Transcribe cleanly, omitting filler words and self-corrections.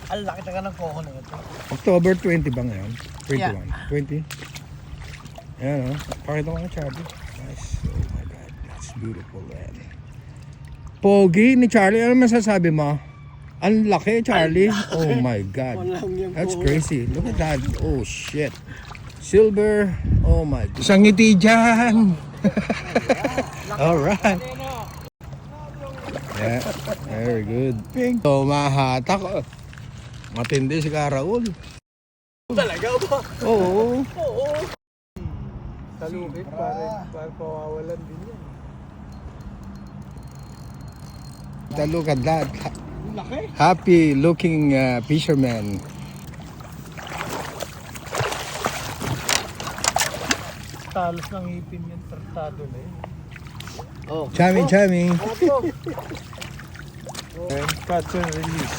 Ang laki talaga ng koko na ito. October 20 ba ngayon? 21? Yeah. 20? Ayan o. Pakita ko nga Charlie. Nice. Oh my God. That's beautiful man. Pogi ni Charlie. Ano masasabi mo? Ang laki Charlie. Oh my God. That's crazy. Look at that. Oh shit. Silver. Oh my God. Isang ngiti dyan. Alright. Yeah. Very good. So mahatak. Matindi si Karaul. Talaga ba? Oo. Oo. Talukit para pawawalan din yan. Look at that. Laki. Happy looking fisherman. Talos ng ipin yan, tartado na yun. Oh. Chami, chami. And catch and release.